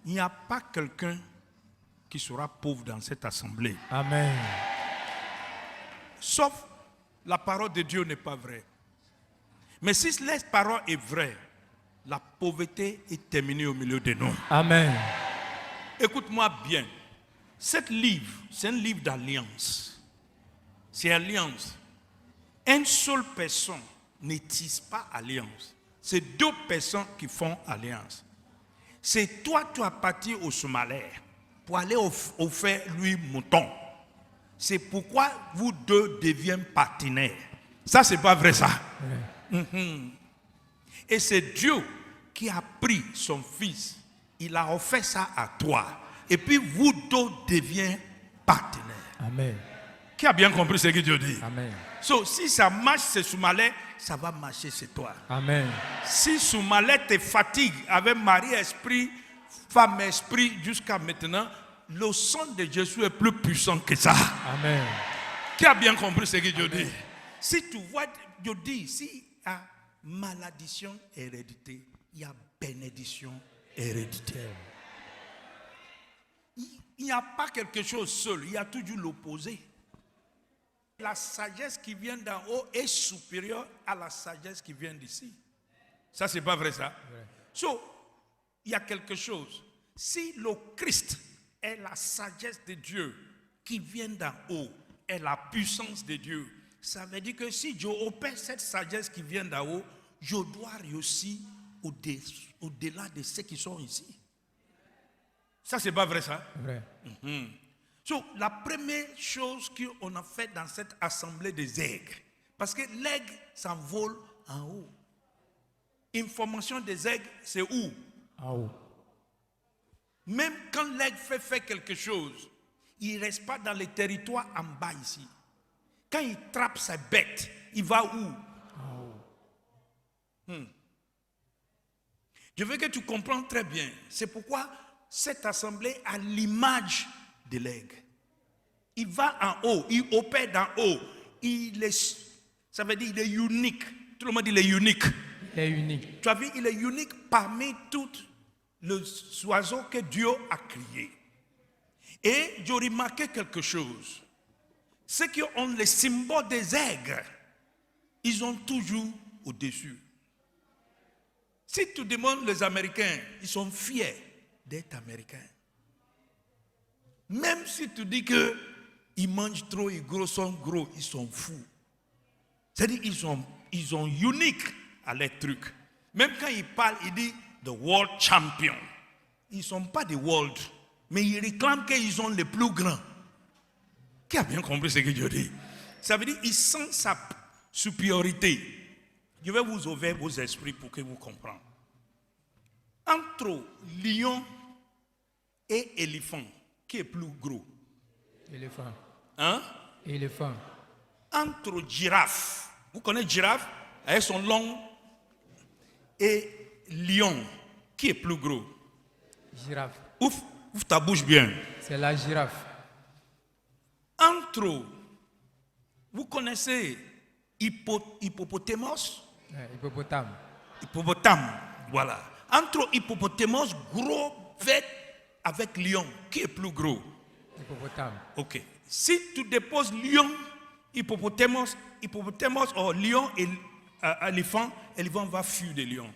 il n'y a pas quelqu'un qui sera pauvre dans cette assemblée. Amen. Sauf la parole de Dieu n'est pas vraie. Mais si la parole est vraie, la pauvreté est terminée au milieu de nous. Amen. Écoute-moi bien. Cet livre, c'est un livre d'alliance. C'est alliance. Une seule personne ne tisse pas alliance. C'est deux personnes qui font alliance. C'est toi, tu as parti au Somalie pour aller offrir lui mouton. C'est pourquoi vous deux deviennent partenaires. Ça, c'est pas vrai, ça. Et c'est Dieu qui a pris son fils. Il a offert ça à toi. Et puis vous deux deviennent partenaires. Amen. Qui a bien compris ce que Dieu dit? Amen. So, si ça marche, c'est Soumalé, ça va marcher, c'est toi. Amen. Si Soumalé te fatigue avec Marie-Esprit, femme-esprit, jusqu'à maintenant, le sang de Jésus est plus puissant que ça. Amen. Qui a bien compris ce que Dieu dit? Si tu vois, Dieu dit, s'il y a malédiction hérédité, il y a bénédiction héréditaire. Il n'y a pas quelque chose seul, il y a toujours l'opposé. La sagesse qui vient d'en haut est supérieure à la sagesse qui vient d'ici. Ça, c'est pas vrai, ça? Ouais. So, il y a quelque chose. Si le Christ est la sagesse de Dieu qui vient d'en haut, est la puissance de Dieu, ça veut dire que si je opère cette sagesse qui vient d'en haut, je dois réussir au-delà de ceux qui sont ici. Ça, c'est pas vrai, ça? Vrai. So, la première chose qu'on a fait dans cette assemblée des aigles, parce que l'aigle s'envole en haut. Information des aigles, c'est où? En haut. Même quand l'aigle fait quelque chose, il ne reste pas dans les territoires en bas ici. Quand il trappe sa bête, il va où? En haut. Je veux que tu comprennes très bien. C'est pourquoi cette assemblée a l'image de l'aigle. Il va en haut, il opère d'en haut. Ça veut dire qu'il est unique. Tout le monde dit qu'il est unique. Il est unique. Tu as vu, il est unique parmi tous les oiseaux que Dieu a créés. Et j'ai remarqué quelque chose. Ceux qui ont le symbole des aigles, ils ont toujours au-dessus. Si tu demandes les Américains, ils sont fiers d'être Américains. Même si tu dis qu'ils mangent trop, ils sont gros, ils sont fous. C'est-à-dire ils sont uniques à leurs trucs. Même quand ils parlent, ils disent the world champion. Ils ne sont pas des world, mais ils réclament qu'ils sont les plus grands. Qui a bien compris ce que Dieu dit? Ça veut dire qu'ils sentent sa supériorité. Je vais vous ouvrir vos esprits pour que vous compreniez. Entre lion et éléphant, qui est plus gros? Éléphant. Hein? Éléphant. Entre girafe, vous connaissez girafe? Elles sont longues. Et lion, qui est plus gros? Girafe. Ouvre ta bouche bien. C'est la girafe. Entre, vous connaissez hippopotamos? Hippopotame. Hippopotame, voilà. Entre hippopotamos, gros, vert, avec lion, qui est plus gros? Hippopotame. Ok. Si tu déposes lion, hippopotamos ou lion et éléphant va fuir des lions.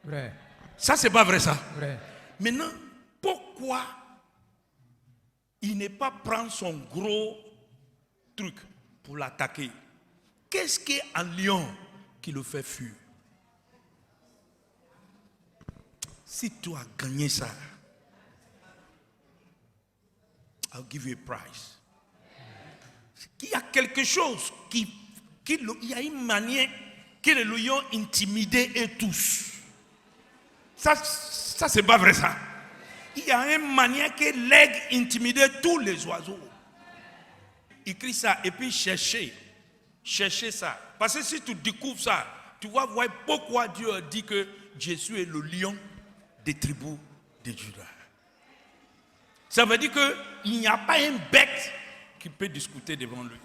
Vrai. Ça, c'est pas vrai, ça? Vrai. Maintenant, pourquoi il n'est pas prendre son gros truc pour l'attaquer? Qu'est-ce qui est un lion qui le fait fuir? Si tu as gagné ça, I'll give you a prize. Il y a quelque chose il y a une manière que les lions intimident et tous. Ça c'est pas vrai, ça. Il y a une manière que l'aigle intimide tous les oiseaux. Écris ça et puis cherchez ça. Parce que si tu découvres ça, tu vas voir pourquoi Dieu a dit que Jésus est le lion des tribus de Juda. Ça veut dire qu'il n'y a pas une bête qui peut discuter devant lui.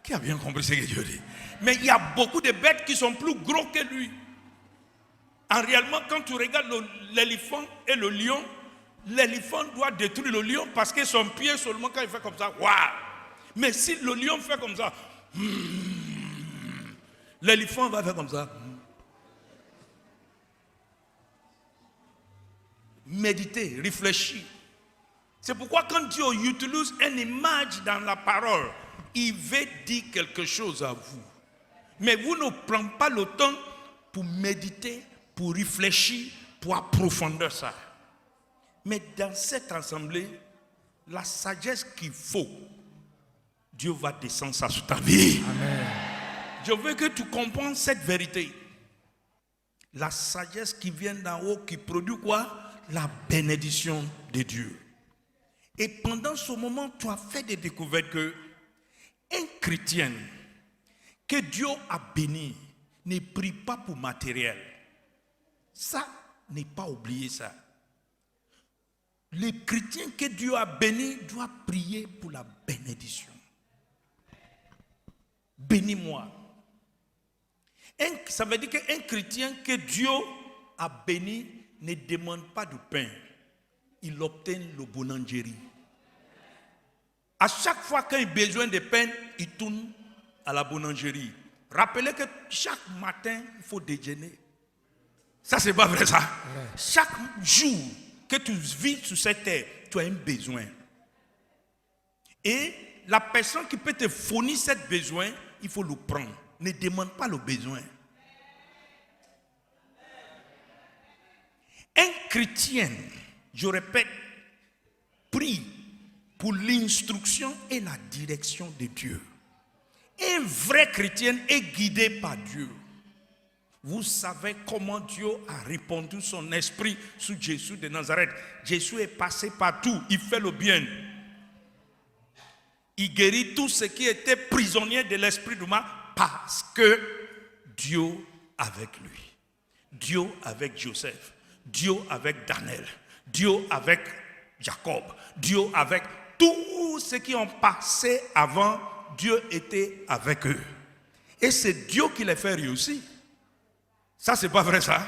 Qui a bien compris ce que Dieu dit? Mais il y a beaucoup de bêtes qui sont plus gros que lui. En réellement, quand tu regardes l'éléphant et le lion, l'éléphant doit détruire le lion parce que son pied seulement quand il fait comme ça, waouh! Mais si le lion fait comme ça, l'éléphant va faire comme ça. Méditez, réfléchis. C'est pourquoi quand Dieu utilise une image dans la parole, il veut dire quelque chose à vous. Mais vous ne prenez pas le temps pour méditer, pour réfléchir, pour approfondir ça. Mais dans cette assemblée, la sagesse qu'il faut, Dieu va descendre ça sur ta vie. Amen. Je veux que tu comprennes cette vérité. La sagesse qui vient d'en haut, qui produit quoi? La bénédiction de Dieu. Et pendant ce moment, tu as fait des découvertes que un chrétien que Dieu a béni ne prie pas pour matériel. Ça, n'est pas oublier ça. Les chrétiens que Dieu a béni doivent prier pour la bénédiction. Bénis-moi. Ça veut dire qu'un chrétien que Dieu a béni ne demande pas de pain. Il obtient le boulangerie. À chaque fois qu'il a besoin de pain, il tourne à la boulangerie. Rappelez que chaque matin, il faut déjeuner. Ça, c'est pas vrai ça. Ouais. Chaque jour que tu vis sur cette terre, tu as un besoin. Et la personne qui peut te fournir ce besoin, il faut le prendre. Ne demande pas le besoin. Un chrétien, je répète, prie pour l'instruction et la direction de Dieu. Un vrai chrétien est guidé par Dieu. Vous savez comment Dieu a répandu son esprit sur Jésus de Nazareth. Jésus est passé partout, il fait le bien. Il guérit tous ceux qui étaient prisonniers de l'esprit du mal parce que Dieu avec lui. Dieu avec Joseph. Dieu avec Daniel. Dieu avec Jacob. Dieu avec tous ceux qui ont passé avant. Dieu était avec eux. Et c'est Dieu qui les fait réussir. Ça, c'est pas vrai ça.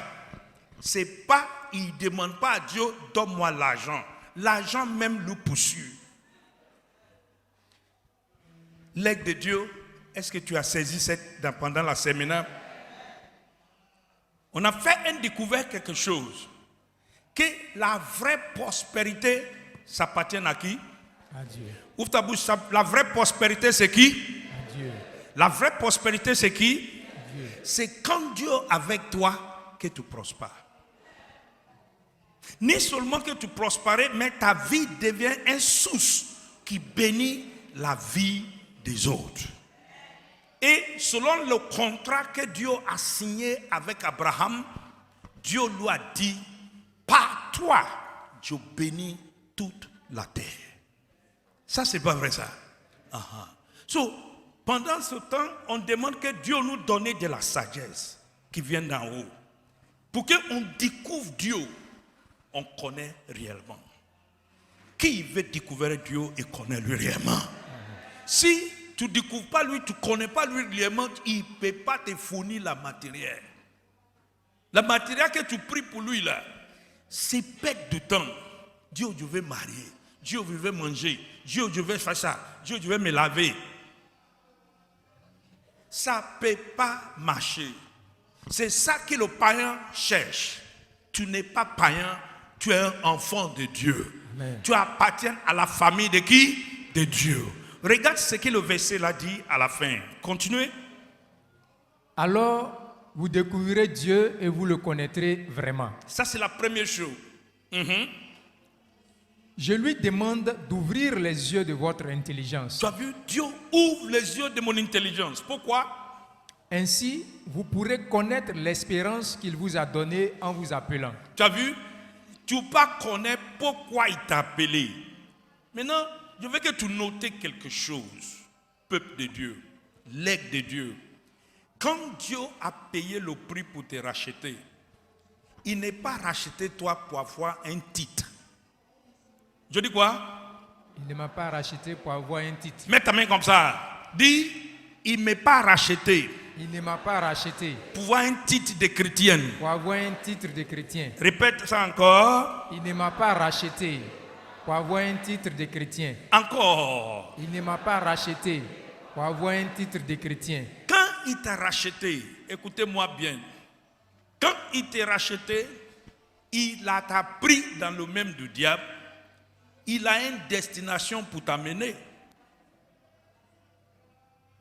C'est pas, il ne demande pas à Dieu, donne-moi l'argent. L'argent même le poursuit. L'aigle de Dieu, est-ce que tu as saisi pendant la séminaire? On a fait une découverte quelque chose. Que la vraie prospérité, ça appartient à qui? À Dieu. Ouvre ta bouche, la vraie prospérité c'est qui? À Dieu. La vraie prospérité c'est qui? Dieu. C'est quand Dieu est avec toi que tu prospères. Ni seulement que tu prospères, mais ta vie devient une source qui bénit la vie des autres. Et selon le contrat que Dieu a signé avec Abraham, Dieu lui a dit, par toi, je bénis toute la terre. Ça, c'est pas vrai ça. So, pendant ce temps, on demande que Dieu nous donne de la sagesse qui vient d'en haut. Pour qu'on découvre Dieu, on connaît réellement. Qui veut découvrir Dieu et connaît lui réellement? Si tu ne découvres pas lui, tu ne connais pas lui réellement, il ne peut pas te fournir la matière. La matière que tu pries pour lui là, c'est perte de temps. Dieu, je vais marier. Dieu, je vais manger. Dieu, je vais faire ça. Dieu, je vais me laver. Ça ne peut pas marcher. C'est ça que le païen cherche. Tu n'es pas païen, tu es un enfant de Dieu. Amen. Tu appartiens à la famille de qui? De Dieu. Regarde ce que le verset là dit à la fin. Continuez. Alors, vous découvrirez Dieu et vous le connaîtrez vraiment. Ça, c'est la première chose. Je lui demande d'ouvrir les yeux de votre intelligence. Tu as vu, Dieu ouvre les yeux de mon intelligence. Pourquoi? Ainsi, vous pourrez connaître l'espérance qu'il vous a donnée en vous appelant. Tu as vu, tu ne peux pas connaître pourquoi il t'a appelé. Maintenant, je veux que tu notes quelque chose, peuple de Dieu, l'aigle de Dieu. Quand Dieu a payé le prix pour te racheter, il n'est pas racheté toi pour avoir un titre. Je dis quoi? Il ne m'a pas racheté pour avoir un titre. Mets ta main comme ça. Dis, il ne m'a pas racheté. Il Il ne m'a pas racheté pour avoir un titre de chrétienne. pour avoir un titre de chrétien. Répète ça encore. Il ne m'a pas racheté pour avoir un titre de chrétien. Encore. Il ne m'a pas racheté pour avoir un titre de chrétien. Quand il t'a racheté, écoutez-moi bien. Quand il t'a racheté, il t'a pris dans le même du diable. Il a une destination pour t'amener.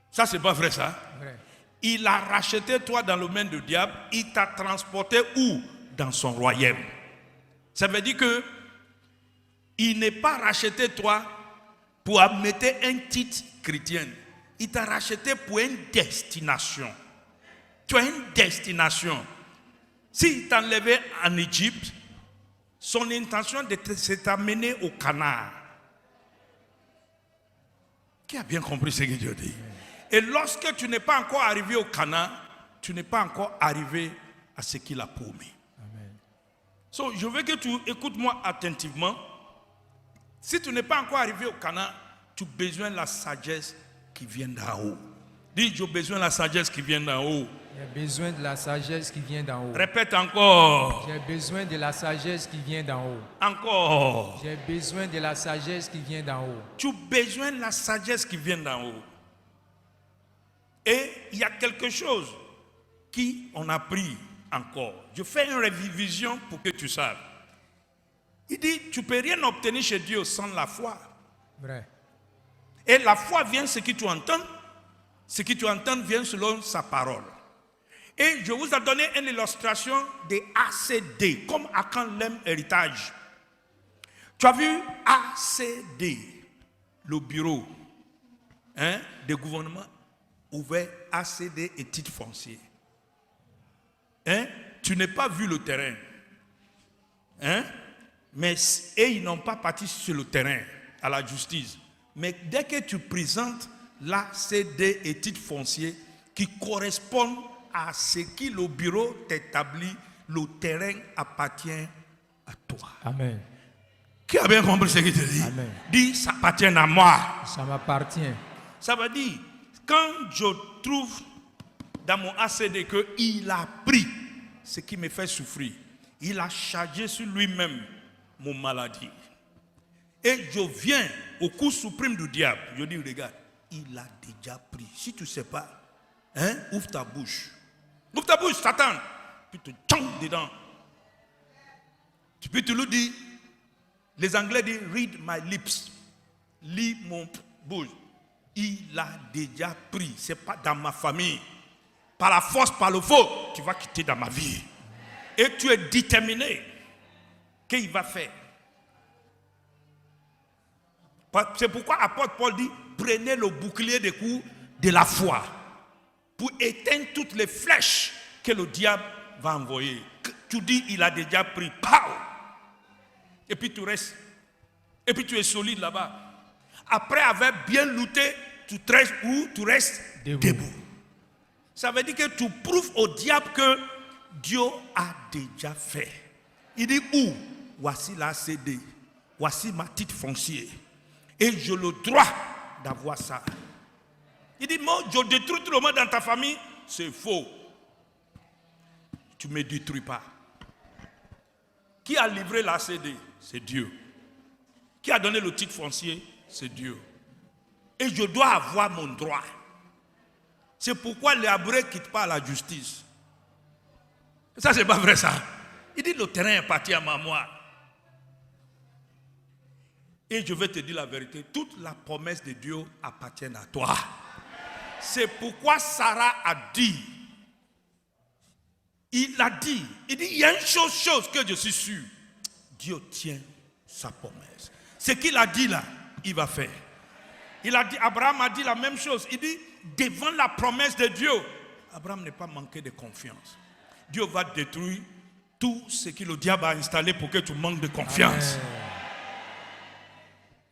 Ça, c'est pas vrai, ça? Vrai. Il a racheté toi dans le main du diable. Il t'a transporté où? Dans son royaume. Ça veut dire que il n'est pas racheté toi pour mettre un titre chrétien. Il t'a racheté pour une destination. Tu as une destination. S'il t'enlevait en Égypte, son intention c'est t'amener au Canaan. Qui a bien compris ce que Dieu dit? Et lorsque tu n'es pas encore arrivé au Canaan, tu n'es pas encore arrivé à ce qu'il a promis. Amen. So, je veux que tu écoutes moi attentivement. Si tu n'es pas encore arrivé au Canaan, tu as besoin de la sagesse qui vient d'en haut. Dis, j'ai besoin de la sagesse qui vient d'en haut. J'ai besoin de la sagesse qui vient d'en haut. Répète encore. J'ai besoin de la sagesse qui vient d'en haut. Encore. J'ai besoin de la sagesse qui vient d'en haut. Tu as besoin de la sagesse qui vient d'en haut. Et il y a quelque chose qu'on a pris encore. Je fais une révision pour que tu saches. Il dit, tu ne peux rien obtenir chez Dieu sans la foi. Vrai. Et la foi vient ce que tu entends. Ce que tu entends vient selon sa parole. Et je vous ai donné une illustration de ACD, comme Akan l'aime héritage. Tu as vu ACD, le bureau de gouvernement ouvert ACD et titre foncier. Tu n'as pas vu le terrain. Mais ils n'ont pas parti sur le terrain à la justice. Mais dès que tu présentes l'ACD et titre foncier qui correspondent à ce que le bureau t'établit, le terrain appartient à toi. Amen. Qui a bien compris ce que je dis? Amen. Dis, ça appartient à moi. Ça m'appartient. Ça veut dire, quand je trouve dans mon ACD qu'il a pris ce qui me fait souffrir, il a chargé sur lui-même mon maladie. Et je viens au cours suprême du diable. Je dis, regarde, il a déjà pris. Si tu ne sais pas, ouvre ta bouche. Ouvre ta bouche, Satan. Puis tu tombes dedans. Tu peux te le dire. Les Anglais disent, read my lips. Lis mon bouche. Il a déjà pris. Ce n'est pas dans ma famille. Par la force, par le faux, tu vas quitter dans ma vie. Et tu es déterminé. Qu'il va faire. C'est pourquoi l'apôtre Paul dit, prenez le bouclier des coups de la foi pour éteindre toutes les flèches que le diable va envoyer. Tu dis, il a déjà pris. Pow! Et puis tu restes. Et puis tu es solide là-bas. Après avoir bien lutté, tu restes où? Tu restes debout. Ça veut dire que tu prouves au diable que Dieu a déjà fait. Il dit où? Voici la CD. Voici ma titre foncier. Et j'ai le droit d'avoir ça. Il dit, moi, je détruis tout le monde dans ta famille. C'est faux. Tu ne me détruis pas. Qui a livré la CD? C'est Dieu. Qui a donné le titre foncier? C'est Dieu. Et je dois avoir mon droit. C'est pourquoi les Hébreux ne quittent pas la justice. Ça, c'est pas vrai, ça. Il dit, le terrain appartient à moi. Et je vais te dire la vérité, toute la promesse de Dieu appartient à toi. C'est pourquoi Sarah a dit, il a dit, il y a une chose que je suis sûr, Dieu tient sa promesse. Ce qu'il a dit là, il va faire. Il a dit, Abraham a dit la même chose. Il dit, devant la promesse de Dieu, Abraham n'est pas manqué de confiance. Dieu va détruire tout ce que le diable a installé pour que tu manques de confiance. Amen.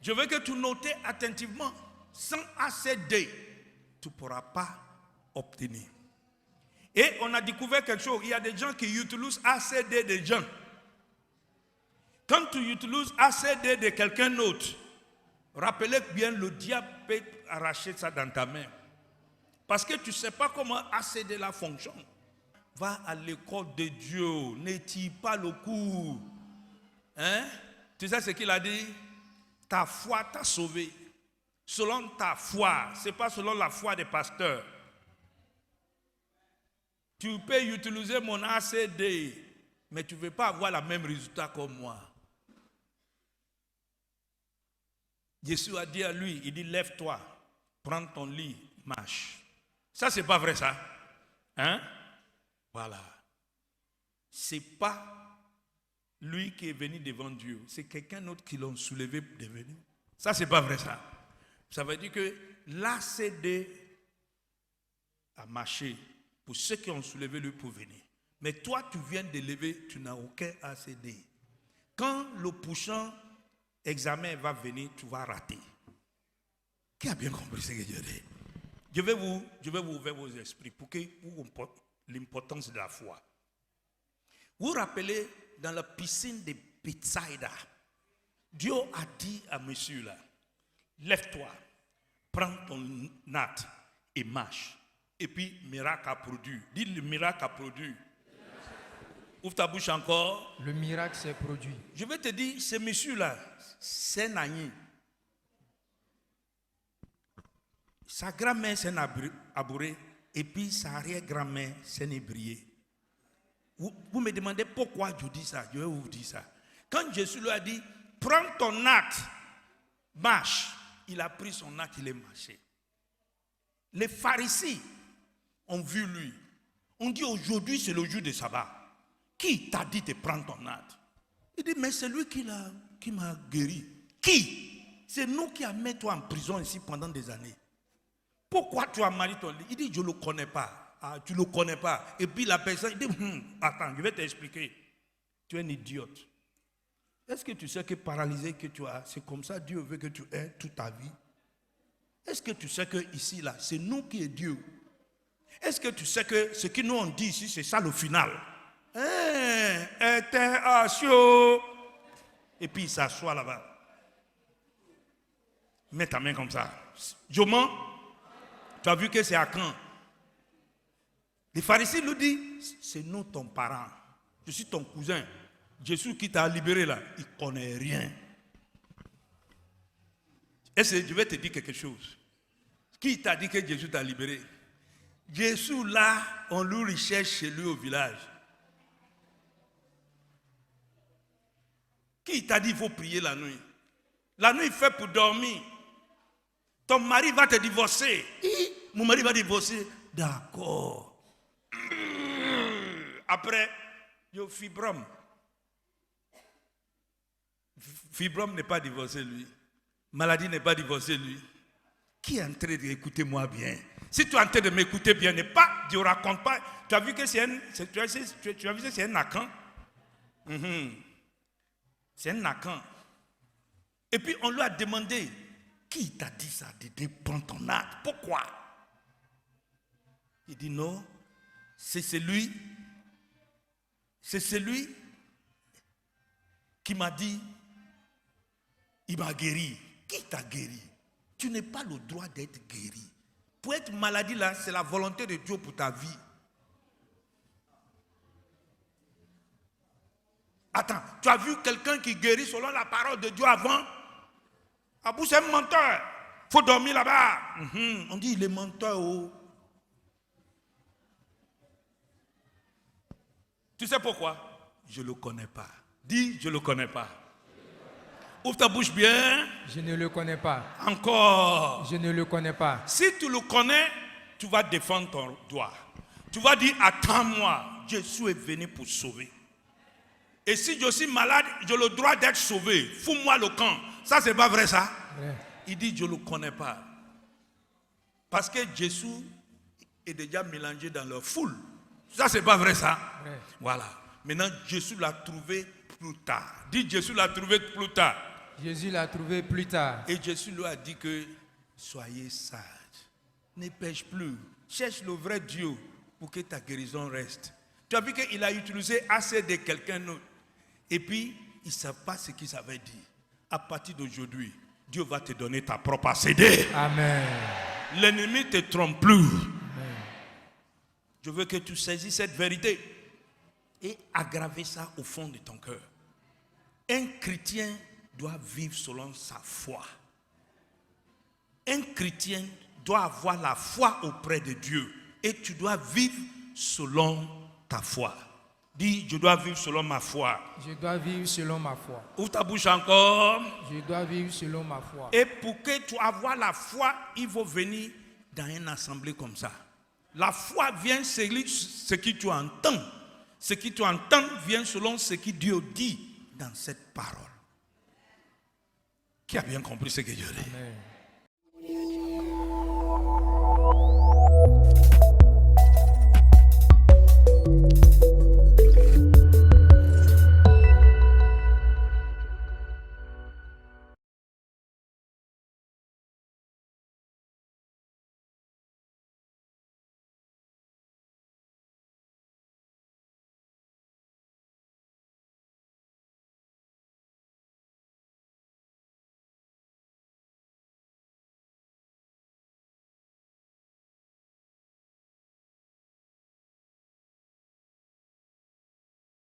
Je veux que tu notes attentivement, sans ACD, tu ne pourras pas obtenir. Et on a découvert quelque chose, il y a des gens qui utilisent ACD des gens. Quand tu utilises ACD de quelqu'un d'autre, rappelez bien, le diable peut arracher ça dans ta main. Parce que tu ne sais pas comment ACD la fonctionne. Va à l'école de Dieu. Ne tire pas le coup. Hein? Tu sais ce qu'il a dit? Ta foi t'a sauvé. Selon ta foi. Ce n'est pas selon la foi des pasteurs. Tu peux utiliser mon ACD. Mais tu ne veux pas avoir le même résultat comme moi. Jésus a dit à lui, il dit, lève-toi, prends ton lit, marche. Ça, c'est pas vrai, ça. Hein? Voilà. C'est pas lui qui est venu devant Dieu. C'est quelqu'un d'autre qui l'a soulevé devenu. Ça, c'est pas vrai, ça. Ça veut dire que l'ACD a marché pour ceux qui ont soulevé lui pour venir. Mais toi, tu viens de lever, tu n'as aucun ACD. Quand le prochain examen va venir, tu vas rater. Qui a bien compris ce que je dis? Je vais vous ouvrir vos esprits pour que vous compreniez l'importance de la foi. Vous vous rappelez, dans la piscine de Bethsaïda, Dieu a dit à monsieur là, lève-toi, prends ton natte et marche. Et puis, miracle a produit. Dis le miracle a produit. Ouvre ta bouche encore. Le miracle s'est produit. Je vais te dire, ce monsieur-là, c'est un agneau. Sa grand-mère s'est abourée et puis sa arrière-grand-mère s'est ébriée. Vous me demandez pourquoi je dis ça. Je vais vous dire ça. Quand Jésus lui a dit, prends ton acte, marche. Il a pris son acte, il est marché. Les pharisiens ont vu lui. On dit aujourd'hui c'est le jour de sabbat. Qui t'a dit de prendre ton acte? Il dit, mais c'est lui qui m'a guéri. Qui? C'est nous qui a mis toi en prison ici pendant des années. Pourquoi tu as marié ton lit? Il dit, je ne le connais pas. Ah, tu ne le connais pas. Et puis la personne, il dit, attends, je vais t'expliquer. Tu es un idiote. Est-ce que tu sais que paralysé que tu as, c'est comme ça Dieu veut que tu aies toute ta vie? Est-ce que tu sais que ici, là, c'est nous qui est Dieu? Est-ce que tu sais que ce que nous on dit ici, c'est ça le final? Et puis il s'assoit là-bas. Mets ta main comme ça. Je mens. Tu as vu que c'est à quand? Les pharisiens lui disent, c'est nous ton parent. Je suis ton cousin. Jésus qui t'a libéré là, il ne connaît rien. Est-ce que je vais te dire quelque chose? Qui t'a dit que Jésus t'a libéré? Jésus là, on lui recherche chez lui au village. Qui t'a dit qu'il faut prier la nuit? La nuit, il fait pour dormir. Ton mari va te divorcer. Mon mari va divorcer. D'accord. Après, il y a fibrome. Fibrome n'est pas divorcé, lui. Maladie n'est pas divorcée, lui. Qui est en train d'écouter moi bien? Si tu es en train de m'écouter bien, ne pas, je ne raconte pas. Tu as vu que c'est un nacan? C'est un nacan. Et puis on lui a demandé, qui t'a dit ça, de prendre ton acte? Pourquoi? Il dit non, c'est celui qui m'a dit, il m'a guéri. Qui t'a guéri? Tu n'as pas le droit d'être guéri. Pour être maladie là, c'est la volonté de Dieu pour ta vie. Attends, tu as vu quelqu'un qui guérit selon la parole de Dieu avant? Abou, c'est un menteur. Il faut dormir là-bas. On dit il est menteur. Oh. Tu sais pourquoi? Je ne le connais pas. Dis, je ne le connais pas. Ouvre ta bouche bien. Je ne le connais pas. Encore. Je ne le connais pas. Si tu le connais, tu vas défendre ton droit. Tu vas dire, attends-moi, Jésus est venu pour sauver. Et si je suis malade, j'ai le droit d'être sauvé. Fous-moi le camp. Ça, c'est pas vrai, ça? Ouais. Il dit, je ne le connais pas. Parce que Jésus est déjà mélangé dans leur foule. Ça, c'est pas vrai, ça? Ouais. Voilà. Maintenant, Jésus l'a trouvé plus tard. Dis, Jésus l'a trouvé plus tard. Jésus l'a trouvé plus tard. Et Jésus lui a dit que, soyez sages. Ne pêche plus. Cherche le vrai Dieu pour que ta guérison reste. Tu as vu qu'il a utilisé assez de quelqu'un d'autre. Et puis, il ne sait pas ce qu'il savait dire. À partir d'aujourd'hui, Dieu va te donner ta propre ACD. Amen. L'ennemi ne te trompe plus. Je veux que tu saisisses cette vérité et aggraver ça au fond de ton cœur. Un chrétien doit vivre selon sa foi. Un chrétien doit avoir la foi auprès de Dieu et tu dois vivre selon ta foi. Dis, je dois vivre selon ma foi. Je dois vivre selon ma foi. Ouvre ta bouche encore. Je dois vivre selon ma foi. Et pour que tu aies la foi, il faut venir dans une assemblée comme ça. La foi vient selon ce que tu entends. Ce que tu entends vient selon ce que Dieu dit dans cette parole. Qui a bien compris ce que Dieu dit? Amen.